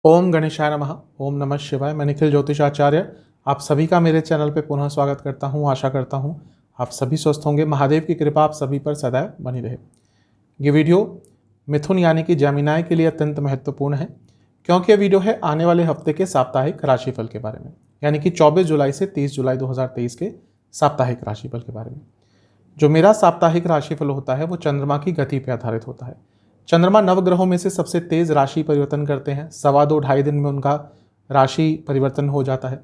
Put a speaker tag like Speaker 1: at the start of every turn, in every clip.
Speaker 1: ओम गणेशाय नमः। ओम नमः शिवाय। मैं निखिल ज्योतिषाचार्य आप सभी का मेरे चैनल पे पुनः स्वागत करता हूँ। आशा करता हूँ आप सभी स्वस्थ होंगे। महादेव की कृपा आप सभी पर सदैव बनी रहे। ये वीडियो मिथुन यानी कि जैमिनाय के लिए अत्यंत महत्वपूर्ण है, क्योंकि ये वीडियो है आने वाले हफ्ते के साप्ताहिक राशिफल के बारे में, यानी कि 24 जुलाई से 30 जुलाई 2023 के साप्ताहिक राशिफल के बारे में। जो मेरा साप्ताहिक राशिफल होता है वो चंद्रमा की गति पर आधारित होता है। चंद्रमा नवग्रहों में से सबसे तेज राशि परिवर्तन करते हैं। 2.25 दिन में उनका राशि परिवर्तन हो जाता है।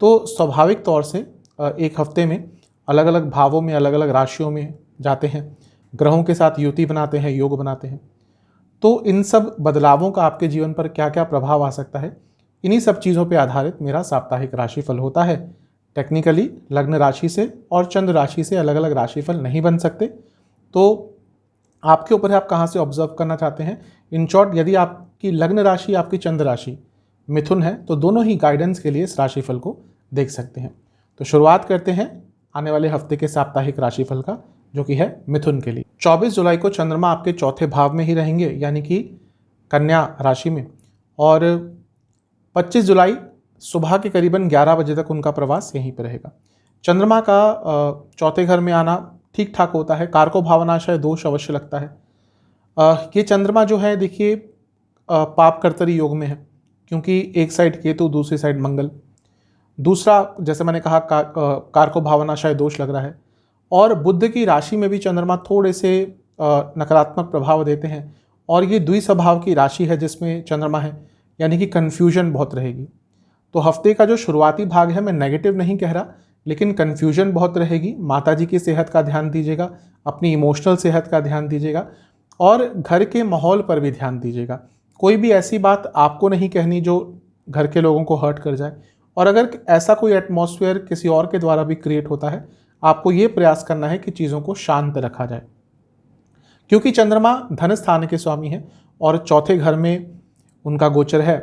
Speaker 1: तो स्वाभाविक तौर से एक हफ्ते में अलग अलग भावों में, अलग अलग राशियों में जाते हैं, ग्रहों के साथ युति बनाते हैं, योग बनाते हैं। तो इन सब बदलावों का आपके जीवन पर क्या क्या प्रभाव आ सकता है, इन्हीं सब चीज़ों पर आधारित मेरा साप्ताहिक राशिफल होता है। टेक्निकली लग्न राशि से और चंद्र राशि से अलग अलग राशिफल नहीं बन सकते, तो आपके ऊपर है आप कहाँ से ऑब्जर्व करना चाहते हैं। इन शॉर्ट, यदि आपकी लग्न राशि, आपकी चंद्र राशि मिथुन है, तो दोनों ही गाइडेंस के लिए इस राशिफल को देख सकते हैं। तो शुरुआत करते हैं आने वाले हफ्ते के साप्ताहिक राशिफल का, जो कि है मिथुन के लिए। 24 जुलाई को चंद्रमा आपके चौथे भाव में ही रहेंगे, यानी कि कन्या राशि में, और 25 जुलाई सुबह के करीबन 11 बजे तक उनका प्रवास यहीं पर रहेगा। चंद्रमा का चौथे घर में आना ठीक ठाक होता है। कारको भावनाशय दोष अवश्य लगता है। ये चंद्रमा जो है, देखिए, पाप कर्तरी योग में है, क्योंकि एक साइड केतु, दूसरी साइड मंगल। दूसरा, जैसे मैंने कहा, कारको भावनाशय दोष लग रहा है। और बुध की राशि में भी चंद्रमा थोड़े से नकारात्मक प्रभाव देते हैं, और ये द्विस्वभाव की राशि है जिसमें चंद्रमा है, यानी कि कन्फ्यूजन बहुत रहेगी। तो हफ्ते का जो शुरुआती भाग है, मैं नेगेटिव नहीं कह रहा, लेकिन कन्फ्यूजन बहुत रहेगी। माता जी की सेहत का ध्यान दीजिएगा, अपनी इमोशनल सेहत का ध्यान दीजिएगा, और घर के माहौल पर भी ध्यान दीजिएगा। कोई भी ऐसी बात आपको नहीं कहनी जो घर के लोगों को हर्ट कर जाए, और अगर ऐसा कोई एटमॉस्फेयर किसी और के द्वारा भी क्रिएट होता है, आपको ये प्रयास करना है कि चीज़ों को शांत रखा जाए, क्योंकि चंद्रमा धन स्थान के स्वामी है और चौथे घर में उनका गोचर है।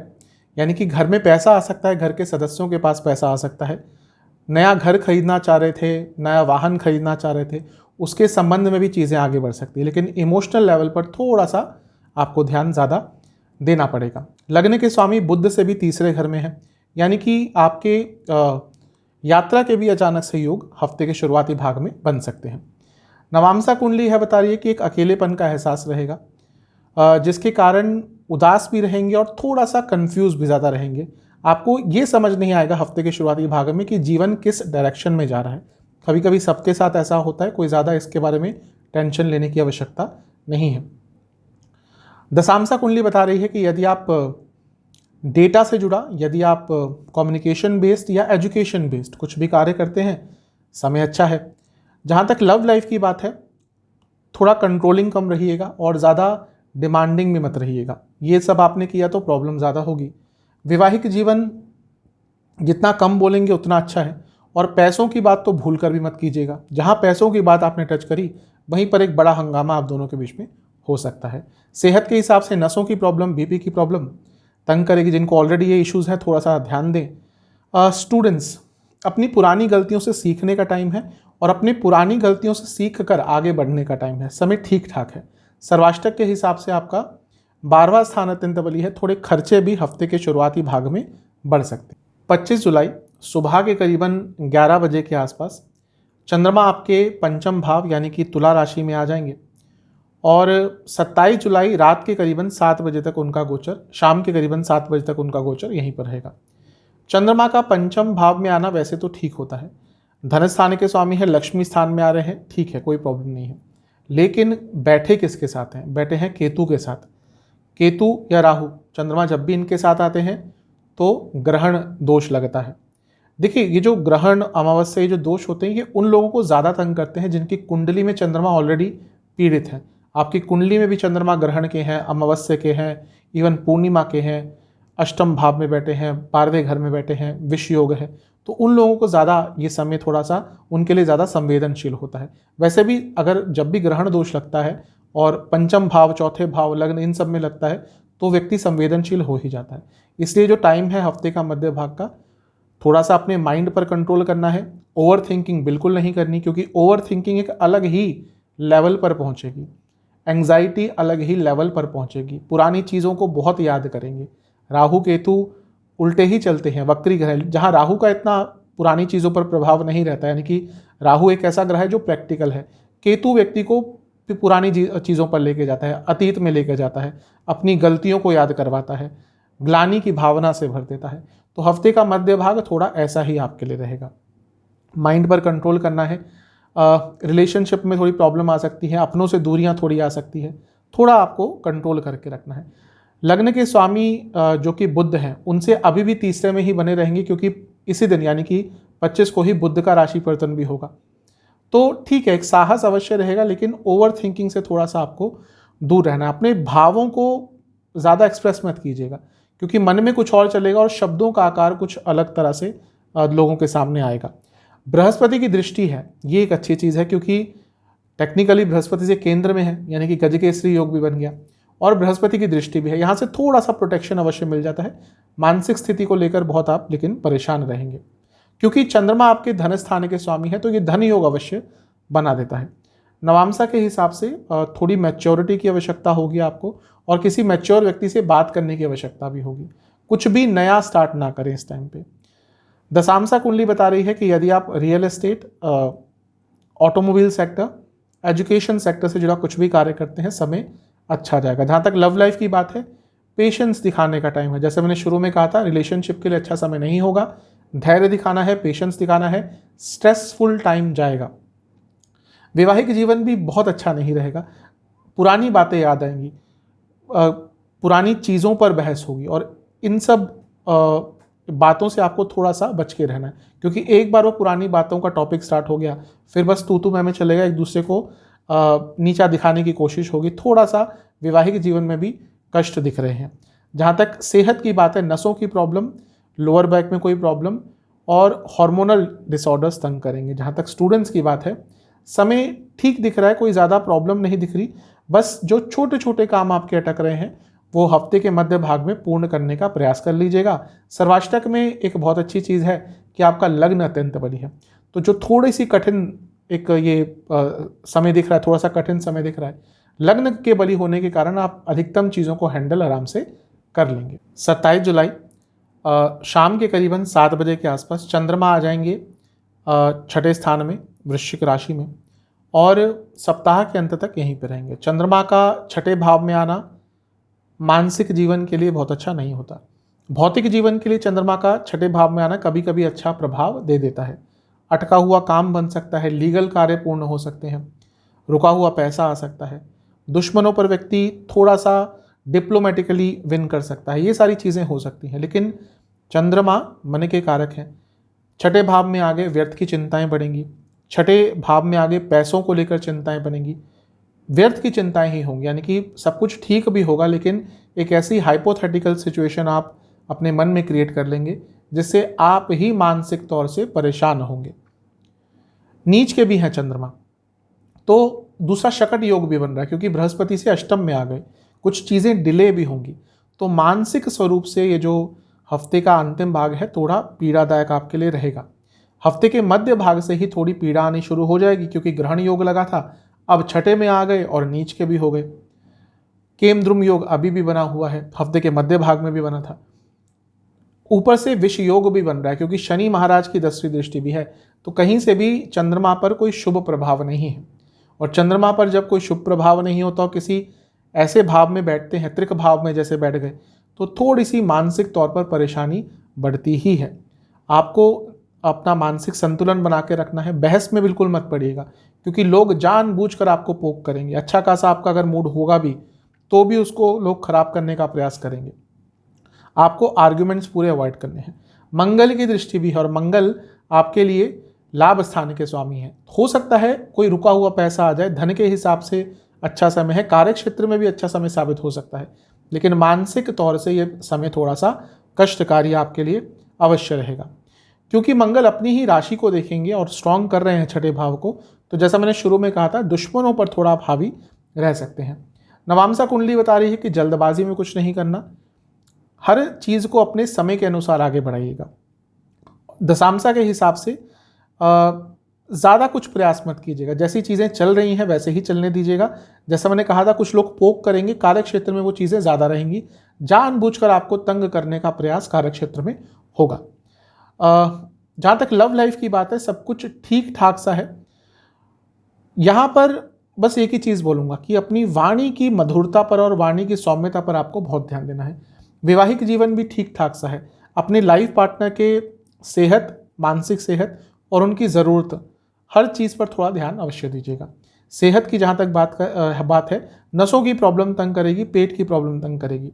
Speaker 1: यानी कि घर में पैसा आ सकता है, घर के सदस्यों के पास पैसा आ सकता है। नया घर खरीदना चाह रहे थे, नया वाहन खरीदना चाह रहे थे, उसके संबंध में भी चीज़ें आगे बढ़ सकती है, लेकिन इमोशनल लेवल पर थोड़ा सा आपको ध्यान ज़्यादा देना पड़ेगा। लग्न के स्वामी बुध से भी तीसरे घर में है, यानी कि आपके यात्रा के भी अचानक से योग हफ्ते के शुरुआती भाग में बन सकते हैं। नवामसा कुंडली है बता रही है कि एक अकेलेपन का एहसास रहेगा, जिसके कारण उदास भी रहेंगे और थोड़ा सा कंफ्यूज भी ज़्यादा रहेंगे। आपको ये समझ नहीं आएगा हफ्ते के शुरुआती भाग में कि जीवन किस डायरेक्शन में जा रहा है। कभी कभी सबके साथ ऐसा होता है, कोई ज़्यादा इसके बारे में टेंशन लेने की आवश्यकता नहीं है। दशांशा कुंडली बता रही है कि यदि आप डेटा से जुड़ा, यदि आप कम्युनिकेशन बेस्ड या एजुकेशन बेस्ड कुछ भी कार्य करते हैं, समय अच्छा है। जहाँ तक लव लाइफ की बात है, थोड़ा कंट्रोलिंग कम रहिएगा और ज़्यादा डिमांडिंग में मत रहिएगा। ये सब आपने किया तो प्रॉब्लम ज़्यादा होगी। वैवाहिक जीवन जितना कम बोलेंगे उतना अच्छा है, और पैसों की बात तो भूल कर भी मत कीजिएगा। जहाँ पैसों की बात आपने टच करी, वहीं पर एक बड़ा हंगामा आप दोनों के बीच में हो सकता है। सेहत के हिसाब से नसों की प्रॉब्लम, बीपी की प्रॉब्लम तंग करेगी। जिनको ऑलरेडी ये इश्यूज़ हैं, थोड़ा सा ध्यान दें। स्टूडेंट्स, अपनी पुरानी गलतियों से सीखने का टाइम है, और अपनी पुरानी गलतियों से सीख कर आगे बढ़ने का टाइम है। समय ठीक ठाक है। सर्वाष्टक के हिसाब से आपका 12वां स्थान अत्यंत बली है। थोड़े खर्चे भी हफ्ते के शुरुआती भाग में बढ़ सकते हैं। 25 जुलाई सुबह के करीबन 11 बजे के आसपास चंद्रमा आपके पंचम भाव यानी कि तुला राशि में आ जाएंगे, और 27 जुलाई रात के करीबन 7 बजे तक उनका गोचर, शाम के करीबन 7 बजे तक उनका गोचर यहीं पर रहेगा। चंद्रमा का पंचम भाव में आना वैसे तो ठीक होता है। धन स्थान के स्वामी है, लक्ष्मी स्थान में आ रहे हैं, ठीक है, कोई प्रॉब्लम नहीं है। लेकिन बैठे किसके साथ हैं? बैठे हैं केतु के साथ। केतु या राहु, चंद्रमा जब भी इनके साथ आते हैं तो ग्रहण दोष लगता है। देखिए, ये जो ग्रहण, अमावस्या, ये जो दोष होते हैं, ये उन लोगों को ज़्यादा तंग करते हैं जिनकी कुंडली में चंद्रमा ऑलरेडी पीड़ित है। आपकी कुंडली में भी चंद्रमा ग्रहण के हैं, अमावस्या के हैं, इवन पूर्णिमा के हैं, अष्टम भाव में बैठे हैं, 12वें घर में बैठे हैं, विष योग है, तो उन लोगों को ज़्यादा ये समय थोड़ा सा उनके लिए ज़्यादा संवेदनशील होता है। वैसे भी अगर जब भी ग्रहण दोष लगता है और पंचम भाव, चौथे भाव, लग्न, इन सब में लगता है, तो व्यक्ति संवेदनशील हो ही जाता है। इसलिए जो टाइम है हफ्ते का मध्य भाग का, थोड़ा सा अपने माइंड पर कंट्रोल करना है। ओवर थिंकिंग बिल्कुल नहीं करनी, क्योंकि ओवर थिंकिंग एक अलग ही लेवल पर पहुंचेगी। एंग्जाइटी अलग ही लेवल पर पहुंचेगी। पुरानी चीज़ों को बहुत याद करेंगे। राहु केतु उल्टे ही चलते हैं, वक्री ग्रह, जहाँ राहु का इतना पुरानी चीज़ों पर प्रभाव नहीं रहता है, यानी कि राहु एक ऐसा ग्रह है जो प्रैक्टिकल है। केतु व्यक्ति को पुरानी चीज़ों पर लेके जाता है, अतीत में लेके जाता है, अपनी गलतियों को याद करवाता है, ग्लानि की भावना से भर देता है। तो हफ्ते का मध्य भाग थोड़ा ऐसा ही आपके लिए रहेगा। माइंड पर कंट्रोल करना है, रिलेशनशिप में थोड़ी प्रॉब्लम आ सकती है, अपनों से दूरियां थोड़ी आ सकती है, थोड़ा आपको कंट्रोल करके रखना है। लग्न के स्वामी जो कि बुध हैं, उनसे अभी भी तीसरे में ही बने रहेंगे, क्योंकि इसी दिन यानी कि 25 को ही बुध का राशि परिवर्तन भी होगा। तो ठीक है, एक साहस अवश्य रहेगा, लेकिन ओवर थिंकिंग से थोड़ा सा आपको दूर रहना है। अपने भावों को ज़्यादा एक्सप्रेस मत कीजिएगा, क्योंकि मन में कुछ और चलेगा और शब्दों का आकार कुछ अलग तरह से लोगों के सामने आएगा। बृहस्पति की दृष्टि है, ये एक अच्छी चीज़ है, क्योंकि टेक्निकली बृहस्पति से केंद्र में है, यानी कि गजकेसरी योग भी बन गया, और बृहस्पति की दृष्टि भी है। यहाँ से थोड़ा सा प्रोटेक्शन अवश्य मिल जाता है। मानसिक स्थिति को लेकर बहुत आप लेकिन परेशान रहेंगे, क्योंकि चंद्रमा आपके धन स्थान के स्वामी है, तो ये धन योग अवश्य बना देता है। नवांशा के हिसाब से थोड़ी मैच्योरिटी की आवश्यकता होगी आपको, और किसी मैच्योर व्यक्ति से बात करने की आवश्यकता भी होगी। कुछ भी नया स्टार्ट ना करें इस टाइम पे। दशांशा कुंडली बता रही है कि यदि आप real estate, automobile sector, education sector से जुड़ा कुछ भी कार्य करते हैं, समय अच्छा जाएगा। जहाँ तक लव लाइफ की बात है, पेशेंस दिखाने का टाइम है। जैसे मैंने शुरू में कहा था, रिलेशनशिप के लिए अच्छा समय नहीं होगा, धैर्य दिखाना है, पेशेंस दिखाना है, स्ट्रेसफुल टाइम जाएगा। वैवाहिक जीवन भी बहुत अच्छा नहीं रहेगा, पुरानी बातें याद आएंगी, पुरानी चीज़ों पर बहस होगी, और इन सब बातों से आपको थोड़ा सा बच के रहना है, क्योंकि एक बार वो पुरानी बातों का टॉपिक स्टार्ट हो गया, फिर बस तू मैं चलेगा, एक दूसरे को नीचा दिखाने की कोशिश होगी। थोड़ा सा वैवाहिक जीवन में भी कष्ट दिख रहे हैं। जहाँ तक सेहत की बात है, नसों की प्रॉब्लम, लोअर बैक में कोई प्रॉब्लम, और हार्मोनल डिसऑर्डर्स तंग करेंगे। जहाँ तक स्टूडेंट्स की बात है, समय ठीक दिख रहा है, कोई ज़्यादा प्रॉब्लम नहीं दिख रही, बस जो छोटे छोटे काम आपके अटक रहे हैं वो हफ्ते के मध्य भाग में पूर्ण करने का प्रयास कर लीजिएगा। सर्वाष्टक में एक बहुत अच्छी चीज़ है कि आपका लग्न अत्यंत बली है, तो जो थोड़ी सी कठिन एक ये समय दिख रहा है, थोड़ा सा कठिन समय दिख रहा है, लग्न के बली होने के कारण आप अधिकतम चीज़ों को हैंडल आराम से कर लेंगे। 27 जुलाई शाम के करीबन 7 बजे के आसपास चंद्रमा आ जाएंगे छठे स्थान में, वृश्चिक राशि में, और सप्ताह के अंत तक यहीं पर रहेंगे। चंद्रमा का छठे भाव में आना मानसिक जीवन के लिए बहुत अच्छा नहीं होता। भौतिक जीवन के लिए चंद्रमा का छठे भाव में आना कभी कभी अच्छा प्रभाव दे देता है। अटका हुआ काम बन सकता है, लीगल कार्य पूर्ण हो सकते हैं, रुका हुआ पैसा आ सकता है, दुश्मनों पर व्यक्ति थोड़ा सा डिप्लोमेटिकली विन कर सकता है, ये सारी चीज़ें हो सकती हैं। लेकिन चंद्रमा मन के कारक हैं। छठे भाव में आगे व्यर्थ की चिंताएं बढ़ेंगी, छठे भाव में आगे पैसों को लेकर चिंताएं बनेंगी, व्यर्थ की चिंताएं ही होंगी, यानी कि सब कुछ ठीक भी होगा, लेकिन एक ऐसी हाइपोथेटिकल सिचुएशन आप अपने मन में क्रिएट कर लेंगे जिससे आप ही मानसिक तौर से परेशान होंगे। नीच के भी हैं चंद्रमा, तो दूसरा शकट योग भी बन रहा है, क्योंकि बृहस्पति से अष्टम में आ गए, कुछ चीज़ें डिले भी होंगी। तो मानसिक स्वरूप से ये जो हफ्ते का अंतिम भाग है थोड़ा पीड़ादायक आपके लिए रहेगा। हफ्ते के मध्य भाग से ही थोड़ी पीड़ा आनी शुरू हो जाएगी, क्योंकि ग्रहण योग लगा था, अब छठे में आ गए और नीच के भी हो गए। केम द्रुम योग अभी भी बना हुआ है, हफ्ते के मध्य भाग में भी बना था, ऊपर से विष योग भी बन रहा है, क्योंकि शनि महाराज की 10वीं दृष्टि भी है। तो कहीं से भी चंद्रमा पर कोई शुभ प्रभाव नहीं है, और चंद्रमा पर जब कोई शुभ प्रभाव नहीं होता और किसी ऐसे भाव में बैठते हैं, त्रिक भाव में जैसे बैठ गए, तो थोड़ी सी मानसिक तौर पर परेशानी बढ़ती ही है। आपको अपना मानसिक संतुलन बना के रखना है, बहस में बिल्कुल मत पड़िएगा, क्योंकि लोग जानबूझकर आपको पोक करेंगे। अच्छा खासा आपका अगर मूड होगा भी तो भी उसको लोग खराब करने का प्रयास करेंगे। आपको आर्ग्यूमेंट्स पूरे अवॉइड करने हैं। मंगल की दृष्टि भी है, और मंगल आपके लिए लाभ स्थान के स्वामी हैं। हो सकता है कोई रुका हुआ पैसा आ जाए, धन के हिसाब से अच्छा समय है, कार्य क्षेत्र में भी अच्छा समय साबित हो सकता है, लेकिन मानसिक तौर से ये समय थोड़ा सा कष्टकारी आपके लिए अवश्य रहेगा, क्योंकि मंगल अपनी ही राशि को देखेंगे और स्ट्रॉन्ग कर रहे हैं छठे भाव को। तो जैसा मैंने शुरू में कहा था, दुश्मनों पर थोड़ा आप हावी रह सकते हैं। नवांशा कुंडली बता रही है कि जल्दबाजी में कुछ नहीं करना, हर चीज़ को अपने समय के अनुसार आगे बढ़ाइएगा। दशांशा के हिसाब से ज़्यादा कुछ प्रयास मत कीजिएगा, जैसी चीज़ें चल रही हैं वैसे ही चलने दीजिएगा। जैसा मैंने कहा था, कुछ लोग पोक करेंगे, कार्य क्षेत्र में वो चीज़ें ज़्यादा रहेंगी, जानबूझकर आपको तंग करने का प्रयास कार्य क्षेत्र में होगा। जहाँ तक लव लाइफ की बात है, सब कुछ ठीक ठाक सा है। यहाँ पर बस एक ही चीज़ बोलूँगा कि अपनी वाणी की मधुरता पर और वाणी की सौम्यता पर आपको बहुत ध्यान देना है। वैवाहिक जीवन भी ठीक ठाक सा है। अपने लाइफ पार्टनर के सेहत, मानसिक सेहत और उनकी ज़रूरत, हर चीज़ पर थोड़ा ध्यान अवश्य दीजिएगा। सेहत की जहाँ तक बात है, नसों की प्रॉब्लम तंग करेगी, पेट की प्रॉब्लम तंग करेगी।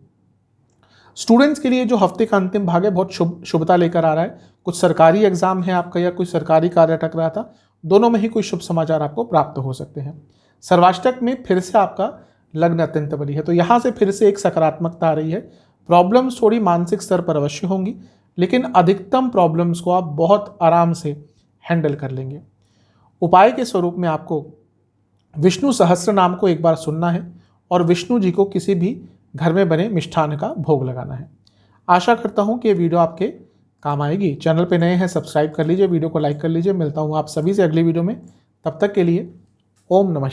Speaker 1: स्टूडेंट्स के लिए जो हफ्ते का अंतिम भाग है बहुत शुभता लेकर आ रहा है। कुछ सरकारी एग्जाम है आपका या कोई सरकारी कार्य अटक रहा था, दोनों में ही कोई शुभ समाचार आपको प्राप्त हो सकते हैं। सर्वाष्टक में फिर से आपका लग्न अत्यंत बली है, तो यहाँ से फिर से एक सकारात्मकता आ रही है। प्रॉब्लम्स थोड़ी मानसिक स्तर पर अवश्य होंगी, लेकिन अधिकतम प्रॉब्लम्स को आप बहुत आराम से हैंडल कर लेंगे। उपाय के स्वरूप में आपको विष्णु सहस्त्र नाम को एक बार सुनना है और विष्णु जी को किसी भी घर में बने मिष्ठान का भोग लगाना है। आशा करता हूँ कि ये वीडियो आपके काम आएगी। चैनल पे नए हैं, सब्सक्राइब कर लीजिए, वीडियो को लाइक कर लीजिए। मिलता हूँ आप सभी से अगली वीडियो में, तब तक के लिए ओम नमः।